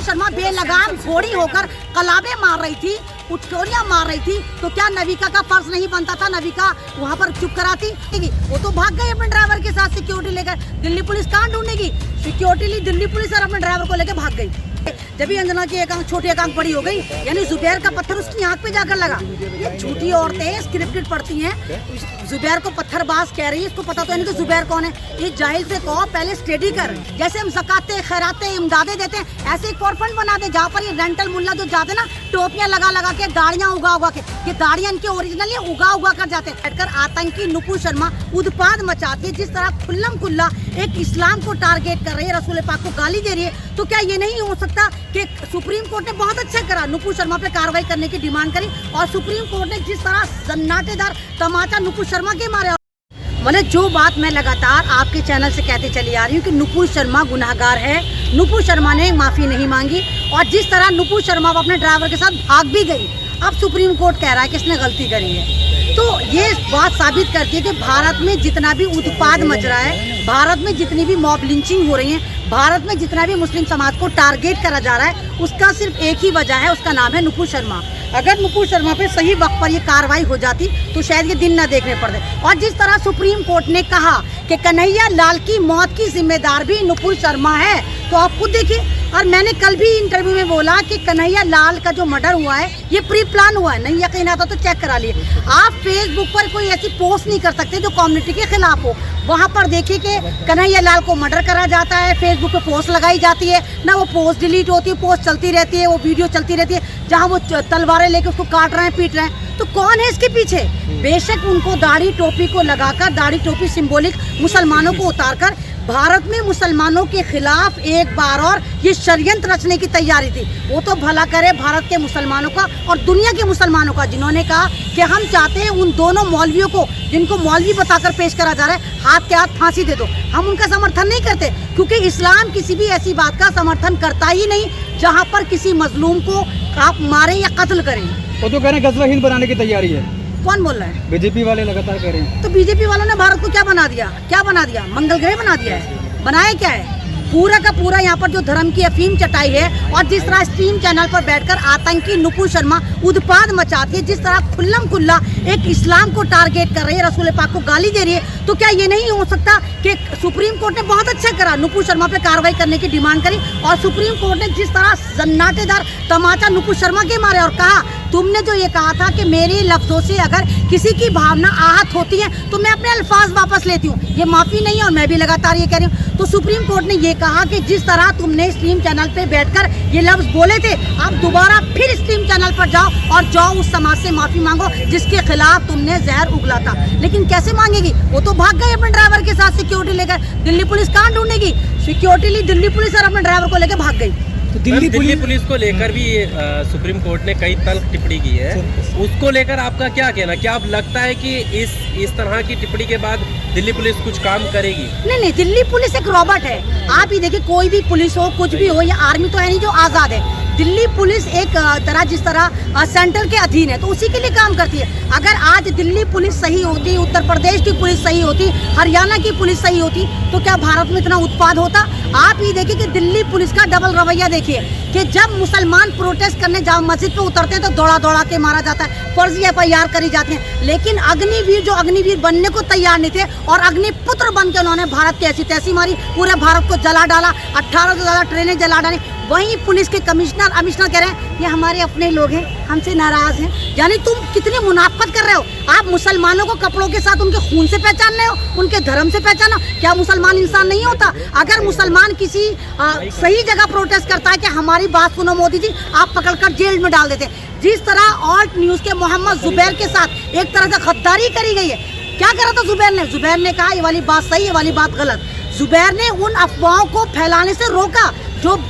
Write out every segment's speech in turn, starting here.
शर्मा बेलगाम घोड़ी होकर कलाबे मार रही थी, उठकोरियां मार रही थी, तो क्या नविका का फर्ज नहीं बनता था नविका वहाँ पर चुप कराती? वो तो भाग गई अपने ड्राइवर के साथ सिक्योरिटी लेकर। दिल्ली पुलिस कहाँ ढूंढेगी? सिक्योरिटी ली दिल्ली पुलिस और अपने ड्राइवर को लेकर भाग गई। जब भी अंजना की एक आंख छोटी एक आंख बड़ी हो गई, यानी जुबैर का पत्थर उसकी आंख पे जाकर लगा। ये झूठी औरतें स्क्रिप्टेड पढ़ती हैं। जुबैर को पत्थरबाज कह रही है, इसको पता तो है नहीं कि जुबैर कौन है। ये जाहिल से कहो पहले स्टडी कर। जैसे हम ज़काते खैराते इमदादे देते हैं, ऐसे एक और फंड बना दे जहाँ पर ये रेंटल मुल्ला जो जाते ना टोपियां लगा लगा के दाढ़ियां उगा के, ये दाढ़ियां इनके ओरिजिनल उगा कर जाते हैं। बैठकर आतंकी नुपुर शर्मा उत्पाद मचाती है, जिस तरह खुल्लम खुल्ला एक इस्लाम को टारगेट कर रही है, रसूल पाक को गाली दे रही है। तो क्या ये नहीं हो सकता कि सुप्रीम कोर्ट ने बहुत अच्छा करा, नुपुर शर्मा पे कार्रवाई करने की डिमांड करी और सुप्रीम कोर्ट ने जिस तरह सन्नाटेदार तमाचा नुपुर शर्मा के मारे। मतलब जो बात मैं लगातार आपके चैनल से कहती चली आ रही हूँ कि नुपुर शर्मा गुनाहगार है, नुपुर शर्मा ने माफ़ी नहीं मांगी और जिस तरह नुपुर शर्मा अपने ड्राइवर के साथ भाग भी गई, अब सुप्रीम कोर्ट कह रहा है कि इसने गलती करी है। तो ये बात साबित करती है कि भारत में जितना भी उत्पाद मच रहा है, भारत में जितनी भी मॉब लिंचिंग हो रही है, भारत में जितना भी मुस्लिम समाज को टारगेट करा जा रहा है, उसका सिर्फ एक ही वजह है, उसका नाम है नुपुर शर्मा। अगर नुपुर शर्मा पे सही वक्त पर ये कार्रवाई हो जाती तो शायद ये दिन न देखने पड़ते। और जिस तरह सुप्रीम कोर्ट ने कहा कि कन्हैया लाल की मौत की जिम्मेदार भी नुपुर शर्मा है, तो आप खुद देखिए। और मैंने कल भी इंटरव्यू में बोला कि कन्हैया लाल का जो मर्डर हुआ है ये प्री प्लान हुआ है। नहीं यकीन आता तो चेक करा लिए। आप फेसबुक पर कोई ऐसी पोस्ट नहीं कर सकते जो कम्युनिटी के खिलाफ हो। वहाँ पर देखिए कि कन्हैया लाल को मर्डर करा जाता है, फेसबुक पे पोस्ट लगाई जाती है, ना वो पोस्ट डिलीट होती है, पोस्ट चलती रहती है, वो वीडियो चलती रहती है जहाँ वो तलवारें लेके उसको काट रहे हैं, पीट रहे हैं। तो कौन है इसके पीछे? बेशक उनको दाढ़ी टोपी को लगाकर, दाढ़ी टोपी सिंबॉलिक मुसलमानों को उतारकर भारत में मुसलमानों के खिलाफ एक बार और ये षड्यंत्र रचने की तैयारी थी। वो तो भला करे भारत के मुसलमानों का और दुनिया के मुसलमानों का, जिन्होंने कहा कि हम चाहते हैं उन दोनों मौलवियों को जिनको मौलवी बताकर पेश करा जा रहा है, हाथ के हाथ फांसी दे दो। हम उनका समर्थन नहीं करते क्योंकि इस्लाम किसी भी ऐसी बात का समर्थन करता ही नहीं जहाँ पर किसी मजलूम को आप मारें या कत्ल करें। वो तो कह रहे हैं गजवा हिंद बनाने की तैयारी है। कौन बोल रहा है? बीजेपी वाले लगातार कह रहे हैं। तो बीजेपी वालों ने भारत को क्या बना दिया? क्या बना दिया? मंगल ग्रह बना दिया है। बनाया क्या है? पूरा का पूरा यहाँ पर जो धर्म की अफीम चटाई है और जिस तरह स्ट्रीम चैनल पर बैठकर आतंकी नुपुर शर्मा उत्पाद मचाती है, जिस तरह खुल्लम खुल्ला एक इस्लाम को टारगेट कर रही है, रसूल पाक को गाली दे रही है, तो क्या ये नहीं हो सकता कि सुप्रीम कोर्ट ने बहुत अच्छा करा, नुपुर शर्मा पे कार्रवाई करने की डिमांड करी और सुप्रीम कोर्ट ने जिस तरह सन्नाटेदार तमाचा नुपुर शर्मा के मारे और कहा तुमने जो ये कहा था कि मेरे लफ्जों से अगर किसी की भावना आहत होती है तो मैं अपने अल्फाज वापस लेती हूँ, ये माफ़ी नहीं है और मैं भी लगातार ये कह रही हूँ। तो सुप्रीम कोर्ट ने ये कहा कि जिस तरह तुमने स्ट्रीम चैनल पे बैठकर ये लफ्ज बोले थे, आप दोबारा फिर स्ट्रीम चैनल पर जाओ और जाओ उस समाज से माफ़ी मांगो जिसके खिलाफ तुमने जहर उगला था। लेकिन कैसे मांगेगी? वो तो भाग गई अपने ड्राइवर के साथ सिक्योरिटी लेकर। दिल्ली पुलिस कहाँ ढूंढेगी? सिक्योरिटी ली दिल्ली पुलिस और अपने ड्राइवर को लेकर भाग गई। तो दिल्ली पुलिस को लेकर भी सुप्रीम कोर्ट ने कई तल्ख टिप्पणी की है, उसको लेकर आपका क्या कहना? क्या आप लगता है कि इस तरह की टिप्पणी के बाद दिल्ली पुलिस कुछ काम करेगी? नहीं, दिल्ली पुलिस एक रॉबोट है। आप ही देखिए, कोई भी पुलिस हो, कुछ भी हो, या आर्मी तो है नहीं जो आज़ाद है। दिल्ली पुलिस एक तरह जिस तरह सेंट्रल के अधीन है तो उसी के लिए काम करती है। अगर आज दिल्ली पुलिस सही होती, उत्तर प्रदेश की पुलिस सही होती, हरियाणा की पुलिस सही होती, तो क्या भारत में इतना उत्पाद होता? आप ही देखिए कि दिल्ली पुलिस का डबल रवैया देखिए कि जब मुसलमान प्रोटेस्ट करने जाओ मस्जिद पे उतरते हैं तो दौड़ा दौड़ा के मारा जाता है, फर्जी FIR करी जाती है। लेकिन अग्निवीर जो अग्निवीर बनने को तैयार नहीं थे और अग्निपुत्र बन के उन्होंने भारत की ऐसी तैसी मारी, पूरे भारत को जला डाला, 18 से ज़्यादा ट्रेनें जला डाली। वहीं पुलिस के कमिश्नर कह रहे हैं ये हमारे अपने लोग हैं, हमसे नाराज हैं। यानी तुम कितनी मुनाफत कर रहे हो? आप मुसलमानों को कपड़ों के साथ उनके खून से पहचान रहे हो, उनके धर्म से पहचान रहे हो। क्या मुसलमान इंसान नहीं होता? अगर मुसलमान किसी सही जगह प्रोटेस्ट करता है कि हमारी बात सुनो मोदी जी, आप पकड़कर जेल में डाल देते। जिस तरह ऑल्ट न्यूज़ के मोहम्मद जुबैर के साथ एक तरह से गद्दारी करी गई है। क्या करा था जुबैर ने कहा ये वाली बात सही, ये वाली बात गलत। जुबैर ने उन अफवाहों को फैलाने से रोका जो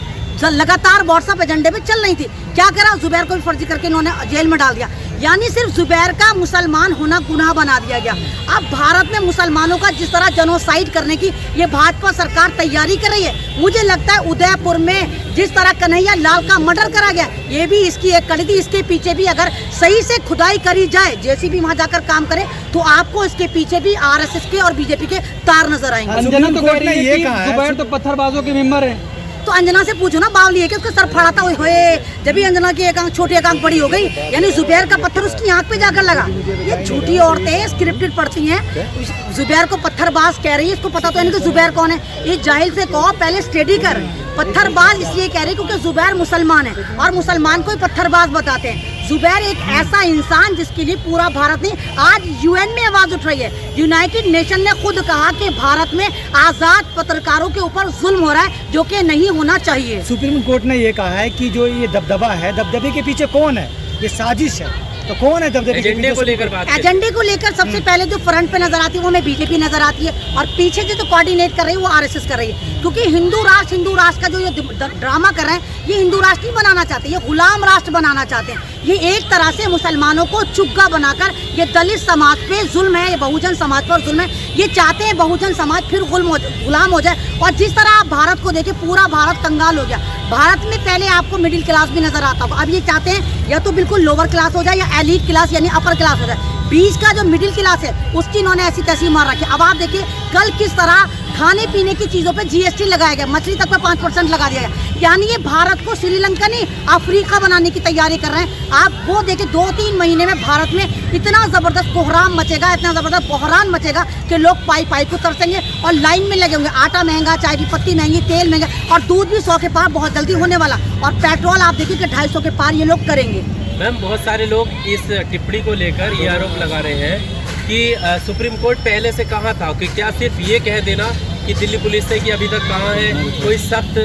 लगातार व्हाट्सएप एजेंडे पे चल रही थी। क्या करा? जुबैर को भी फर्जी करके इन्होंने जेल में डाल दिया। यानी सिर्फ जुबैर का मुसलमान होना गुनाह बना दिया गया। अब भारत में मुसलमानों का जिस तरह जेनोसाइड करने की ये भाजपा सरकार तैयारी कर रही है, मुझे लगता है उदयपुर में जिस तरह कन्हैया लाल का मर्डर करा गया, ये भी इसकी एक कड़ी थी। इसके पीछे भी अगर सही से खुदाई करी जाए, JCB वहाँ जाकर काम करे, तो आपको इसके पीछे भी RSS के और BJP के तार नजर आएंगे। अंजना तो कह रही है कि जुबैर तो पत्थरबाजों के मेंबर है। तो अंजना से पूछो ना, बावली है कि उसका सर फड़ा था, होए जब भी अंजना की एक आंख छोटी एक आंख बड़ी हो गई, यानी जुबैर का पत्थर उसकी आंख पे जाकर लगा। ये झूठी औरतें स्क्रिप्टेड पढ़ती हैं। जुबैर को पत्थरबाज कह रही है, इसको पता तो है नहीं कि जुबैर कौन है। ये जाहिल से कहो पहले स्टडी कर। पत्थरबाज इसलिए कह रही क्योंकि जुबैर मुसलमान है और मुसलमान को ही पत्थरबाज बताते हैं। जुबैर एक ऐसा इंसान जिसके लिए पूरा भारत ने आज यूएन में आवाज उठ रही है। यूनाइटेड नेशन ने खुद कहा कि भारत में आजाद पत्रकारों के ऊपर जुल्म हो रहा है, जो कि नहीं होना चाहिए। सुप्रीम कोर्ट ने ये कहा है कि जो ये दबदबा है, दबदबे के पीछे कौन है, ये साजिश है। तो कौन है दबदबे के एजेंडे को लेकर बात करें। एजेंडे को लेकर सबसे पहले जो फ्रंट पे नजर आती है वो हमें बीजेपी नजर आती है, और पीछे जो कोऑर्डिनेट कर रही है वो आरएसएस कर रही है। क्योंकि हिंदू राष्ट्र का जो ये ड्रामा कर रहे हैं, ये हिंदू राष्ट्र नहीं बनाना चाहते, ये गुलाम राष्ट्र बनाना चाहते हैं। ये एक तरह से मुसलमानों को चुग्गा बनाकर ये दलित समाज पे जुल्म है, ये बहुजन समाज पर जुल्म है। ये चाहते हैं बहुजन समाज फिर गुलाम हो जाए। और जिस तरह आप भारत को देखें, पूरा भारत कंगाल हो गया। भारत में पहले आपको मिडिल क्लास भी नजर आता था, अब ये चाहते हैं या तो बिल्कुल लोअर क्लास हो जाए या एलीट क्लास यानी अपर क्लास हो जाए। बीच का जो मिडिल क्लास है उसकी इन्होंने ऐसी तैसी मार रखी। अब आप देखिए कल किस तरह खाने पीने की चीजों पे जीएसटी लगाया गया, मछली तक पे 5% लगा दिया गया। यानी ये भारत को श्रीलंका नहीं अफ्रीका बनाने की तैयारी कर रहे हैं। आप वो देखिए 2-3 महीने में भारत में इतना जबरदस्त कोहराम मचेगा, इतना जबरदस्त बहरान मचेगा कि लोग पाई पाई को तरसेंगे और लाइन में लगे होंगे। आटा महंगा, चाय की पत्ती महंगी, तेल महंगा, और दूध भी 100 के पार बहुत जल्दी होने वाला। और पेट्रोल आप देखिए कि 250 के पार ये लोग करेंगे। मैम, बहुत सारे लोग इस टिप्पणी को लेकर ये आरोप लगा रहे हैं कि सुप्रीम कोर्ट पहले से कहाँ था, कि क्या सिर्फ ये कह देना कि दिल्ली पुलिस से कि अभी तक कहाँ है, कोई सख्त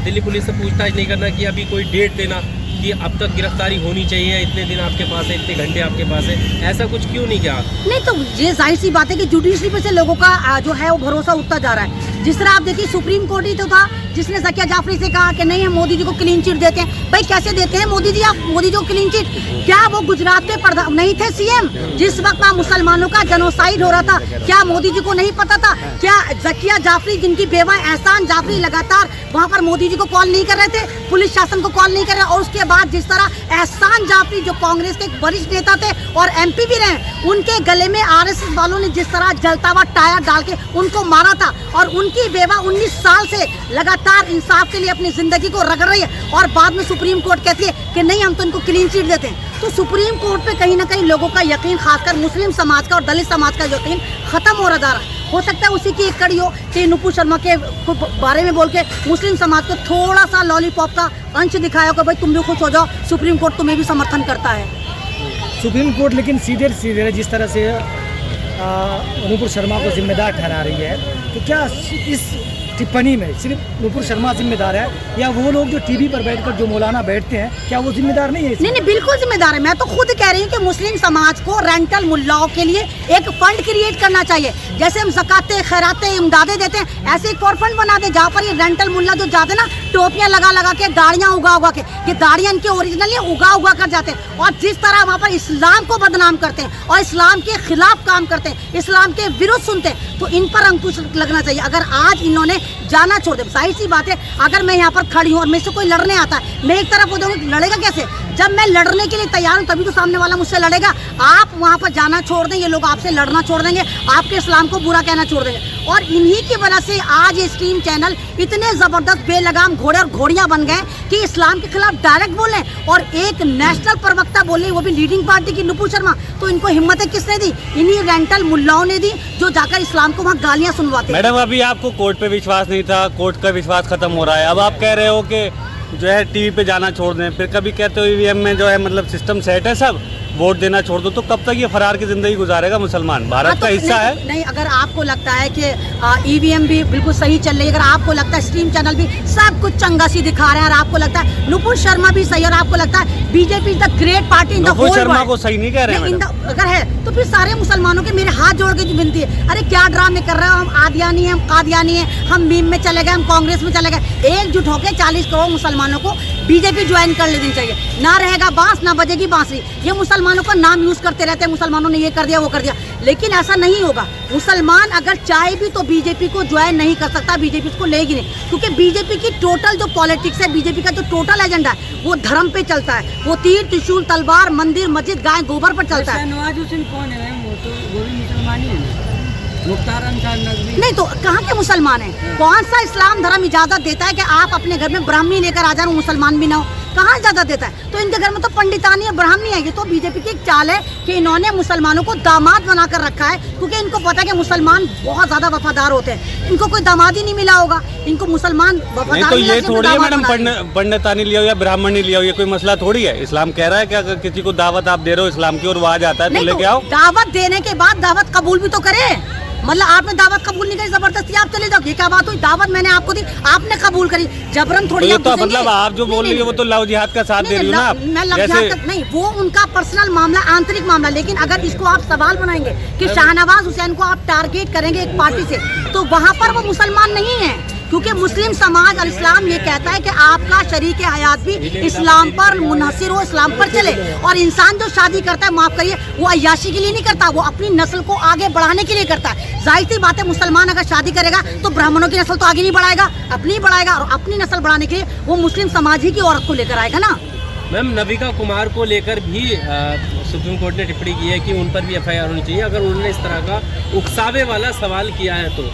दिल्ली पुलिस से पूछताछ नहीं करना कि अभी कोई डेट देना कि अब तक गिरफ्तारी होनी चाहिए, इतने दिन आपके पास है, इतने घंटे आपके पास है, ऐसा कुछ क्यों नहीं किया? नहीं, तो ये जाहिर सी बात है कि जुडिशरी पे से लोगों का जो है वो भरोसा उठता जा रहा है। जिस तरह आप देखिए सुप्रीम कोर्ट ही तो था जिसने ज़किया जाफरी से कहा कि नहीं हम मोदी जी को क्लीन चिट देते हैं। भाई कैसे देते हैं मोदी जी, आप मोदी जी को क्लीन चिट? क्या वो गुजरात में नहीं थे सीएम जिस वक्त वहाँ मुसलमानों का जेनोसाइड हो रहा था? क्या मोदी जी को नहीं पता था? क्या ज़किया जाफरी जिनकी बेवा एहसान जाफरी लगातार वहाँ पर मोदी जी को कॉल नहीं कर रहे थे, पुलिस शासन को कॉल नहीं कर रहे? और उसके बाद जिस तरह एहसान जाफरी जो कांग्रेस के एक वरिष्ठ नेता थे और एमपी भी रहे, उनके गले में आरएसएस वालों ने जिस तरह जलता हुआ टायर डाल के उनको मारा था, और उनकी बेवा 19 साल से लगातार इंसाफ के लिए अपनी जिंदगी को रगड़ रही है, और बाद में सुप्रीम कोर्ट कहती है कि नहीं हम तो इनको क्लीन चिट देते हैं। तो सुप्रीम कोर्ट पे कहीं ना कहीं लोगों का यकीन, खासकर मुस्लिम समाज का और दलित समाज का यकीन खत्म हो रहा जा रहा है। हो सकता है उसी की एक कड़ी हो कि नुपुर शर्मा के बारे में बोल के मुस्लिम समाज को थोड़ा सा लॉलीपॉप का अंश दिखाया होगा, भाई तुम भी खुश हो जाओ, सुप्रीम कोर्ट तुम्हें भी समर्थन करता है। सुप्रीम कोर्ट लेकिन सीधे जिस तरह से नुपुर शर्मा को जिम्मेदार ठहरा रही है, तो क्या इस टिप्पणी में सिर्फ नुपुर शर्मा जिम्मेदार है, या वो लोग जो टीवी पर बैठकर जो मौलाना बैठते हैं, क्या वो जिम्मेदार नहीं है? नहीं, बिल्कुल जिम्मेदार है। मैं तो खुद कह रही हूँ कि मुस्लिम समाज को रेंटल मुल्लाओं के लिए एक फंड क्रिएट करना चाहिए। जैसे हम ज़काते, खैराते, इमदादें देते हैं, ऐसे एक और फंड बना दे जहाँ पर ये रेंटल मुल्ला जो जाते हैं ना, टोपियाँ लगा के, दाढ़ियाँ उगा के, ये दाढ़ियाँ इनके ओरिजिनल ये उगा कर जाते हैं, और जिस तरह वहाँ पर इस्लाम को बदनाम करते हैं और इस्लाम के खिलाफ काम करते हैं, इस्लाम के विरुद्ध सुनते हैं, तो इन पर अंकुश लगना चाहिए। अगर आज इन्होंने जाना छोड़ दे, जाहिर सी बात है, अगर मैं यहाँ पर खड़ी हूँ और मेरे से कोई लड़ने आता है, मैं एक तरफ हो जाऊँगी, लड़ेगा कैसे? जब मैं लड़ने के लिए तैयार हूँ तभी तो सामने वाला मुझसे लड़ेगा। आप वहाँ पर जाना छोड़ दें, ये लोग आपसे लड़ना छोड़ देंगे, आपके इस्लाम को बुरा कहना छोड़ देंगे, और इन्हीं की वजह से आज ये स्ट्रीम चैनल इतने ज़बरदस्त बेलगाम घोड़े और घोड़ियाँ बन गए कि इस्लाम के खिलाफ डायरेक्ट बोलें, और एक नेशनल प्रवक्ता बोले, वो भी लीडिंग पार्टी की नुपुर शर्मा। तो इनको हिम्मतें किसने दी? इन्हीं रेंटल मुल्लाओं ने दी, जो जाकर इस्लाम को वहाँ गालियाँ सुनवाते। मैडम, अभी आपको कोर्ट पे विश्वास नहीं था, कोर्ट का विश्वास खत्म हो रहा है, अब आप कह रहे हो कि जो है टीवी पे जाना छोड़ दें, फिर कभी कहते हो ईवीएम में जो है मतलब सिस्टम सेट है, सब वोट देना छोड़ दो, तो कब तक ये फरार की जिंदगी गुजारेगा मुसलमान? भारत का हिस्सा है। नहीं, अगर आपको लगता है कि ईवीएम भी बिल्कुल सही चल रही है, अगर आपको लगता है स्ट्रीम चैनल भी सब कुछ चंगा सी दिखा रहे हैं, और आपको लगता है नुपुर शर्मा भी सही, और आपको लगता है BJP is the great party in the whole world, Sharma को सही नहीं कह रहे हैं, अगर है तो फिर सारे मुसलमानों के मेरे हाथ जोड़ के विनती है, अरे क्या ड्रामे कर रहे हो? हम आदियानी हैं, हम कादियानी हैं, हम मीम में चले गए, हम कांग्रेस में चले गए। एकजुट होकर 40 करोड़ मुसलमानों को बीजेपी ज्वाइन कर लेनी चाहिए। ना रहेगा बांस, ना बजेगी बांसुरी। ये मुसलमानों का नाम यूज करते रहते हैं, मुसलमानों ने ये कर दिया, वो कर दिया, लेकिन ऐसा नहीं होगा। मुसलमान अगर चाहे भी तो बीजेपी को ज्वाइन नहीं कर सकता, बीजेपी उसको लेगी नहीं, क्योंकि बीजेपी की टोटल जो पॉलिटिक्स है, बीजेपी का जो टोटल एजेंडा है वो धर्म पे चलता है, वो तीर, त्रिशूल, तलवार, मंदिर, मस्जिद, गाय, गोबर पर चलता है। नवाज हुसैन कौन है? वो भी मुसलमान ही है। मुख्तार अंसार नकवी नहीं तो कहाँ के मुसलमान हैं? कौन सा इस्लाम धर्म इजाजत देता है कि आप अपने घर में ब्राह्मणी लेकर आ जाओ, मुसलमान भी ना हो? कहाँ इजाजत देता है? तो इनके घर में तो पंडितानी और ब्राह्मणी है। ये तो बीजेपी की एक चाल है कि इन्होंने मुसलमानों को दामाद बनाकर रखा है, क्योंकि इनको पता है कि मुसलमान बहुत ज्यादा वफादार होते हैं। इनको कोई दामाद ही नहीं मिला होगा, इनको मुसलमान नहीं वफादार तो मिला ये कि थोड़ी है दामाद मैडम, बना लेंगे। पंडितानी लिया हो या ब्राह्मणी लिया हो, ये कोई मसला थोड़ी है। इस्लाम कह रहा है कि अगर किसी को दावत आप दे रहे हो इस्लाम की और वो आ जाता है तो नहीं लेके तो आओ। दावत देने के बाद दावत कबूल भी तो करे। मतलब आपने दावत कबूल नहीं करी, जबरदस्ती आप चले जाओ, ये क्या बात हुई? दावत मैंने आपको दी, आपने कबूल करी, जबरन तो थोड़ी ये आप तो घुसेंगे। मतलब आप जो बोल रही है वो तो लव जिहाद का साथ दे रही हो ना आप। मैं लव जैसे जिहाद नहीं, वो उनका पर्सनल मामला, आंतरिक मामला। लेकिन अगर इसको आप सवाल बनाएंगे कि शाहनवाज हुसैन को आप टारगेट करेंगे एक पार्टी से, तो वहाँ पर वो मुसलमान नहीं है, क्योंकि मुस्लिम समाज और इस्लाम ये कहता है कि आपका शरीक हयात भी इस्लाम पर मुनहसिर हो, इस्लाम पर चले। और इंसान जो शादी करता है, माफ करिए, वो अय्याशी के लिए नहीं करता, वो अपनी नस्ल को आगे बढ़ाने के लिए करता है। जाहिर सी बात है, मुसलमान अगर शादी करेगा तो ब्राह्मणों की नस्ल तो आगे नहीं बढ़ाएगा, अपनी ही बढ़ाएगा। और अपनी नस्ल बढ़ाने के लिए वो मुस्लिम समाज ही की औरत को लेकर आएगा ना। मैम, नविका कुमार को लेकर भी सुप्रीम कोर्ट ने टिप्पणी की है कि उन पर भी FIR होनी चाहिए अगर उन्होंने इस तरह का उकसावे वाला सवाल किया है तो।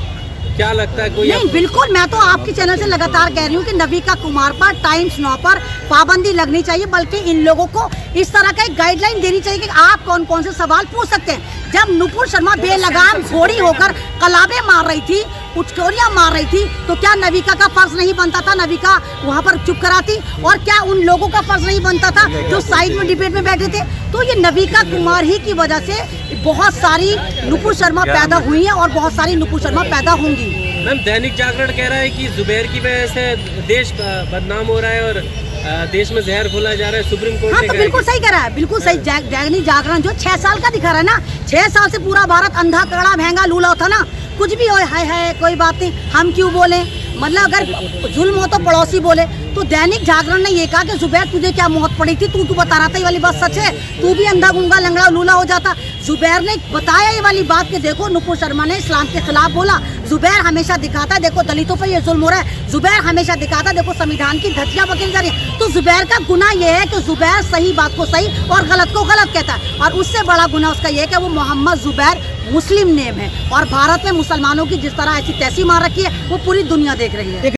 क्या लगता है कोई नहीं, बिल्कुल, मैं तो आपके चैनल से लगातार कह रही हूँ कि नविका कुमार पर, टाइम्स नाउ पर पाबंदी लगनी चाहिए, बल्कि इन लोगों को इस तरह का एक गाइडलाइन देनी चाहिए कि आप कौन कौन से सवाल पूछ सकते हैं। जब नुपुर शर्मा बेलगाम घोड़ी होकर कलाबे मार रही थी, उचकोरियां मार रही थी, तो क्या नविका का फर्ज नहीं बनता था नविका वहाँ पर चुप कराती? और क्या उन लोगों का फर्ज नहीं बनता था जो साइड में डिबेट में बैठे थे? तो ये नविका कुमार ही की वजह से बहुत सारी नुपुर शर्मा पैदा हुई हैं और बहुत सारी नुपुर शर्मा पैदा होंगी। मैम, दैनिक जागरण कह रहा है कि जुबैर की वजह से देश बदनाम हो रहा है और देश में जहर घोला जा रहा है। सुप्रीम कोर्ट हाँ, ने तो कहा बिल्कुल सही कह रहा है, बिल्कुल सही। दैनिक जागरण जो 6 साल का दिखा रहा है ना, 6 साल से पूरा भारत अंधा कड़ा महंगा लूला था ना, कुछ भी हो, है कोई बात नहीं, हम क्यों बोले? मतलब अगर जुल्म हो तो पड़ोसी बोले। तो दैनिक जागरण ने ये कहा कि जुबैर तुझे क्या मौत पड़ी थी, तू बता रहा था ये वाली बात सच है, तू भी अंधा गुंगा लंगड़ा लूला हो जाता। जुबैर ने बताया ये वाली बात कि देखो नुपुर शर्मा ने इस्लाम के खिलाफ बोला, जुबैर हमेशा दिखाता है देखो दलितों पर ये जुल्म हो रहा है, जुबैर हमेशा दिखाता है देखो संविधान की धज्जियां बखेरी जा रही है। तो जुबैर का गुनाह ये है कि जुबैर सही बात को सही और गलत को गलत कहता है, और उससे बड़ा गुनाह उसका ये है कि वो मोहम्मद जुबैर मुस्लिम नेम है, और भारत में मुसलमानों की जिस तरह ऐसी तैसी मार रखी है वो पूरी दुनिया देख रही है।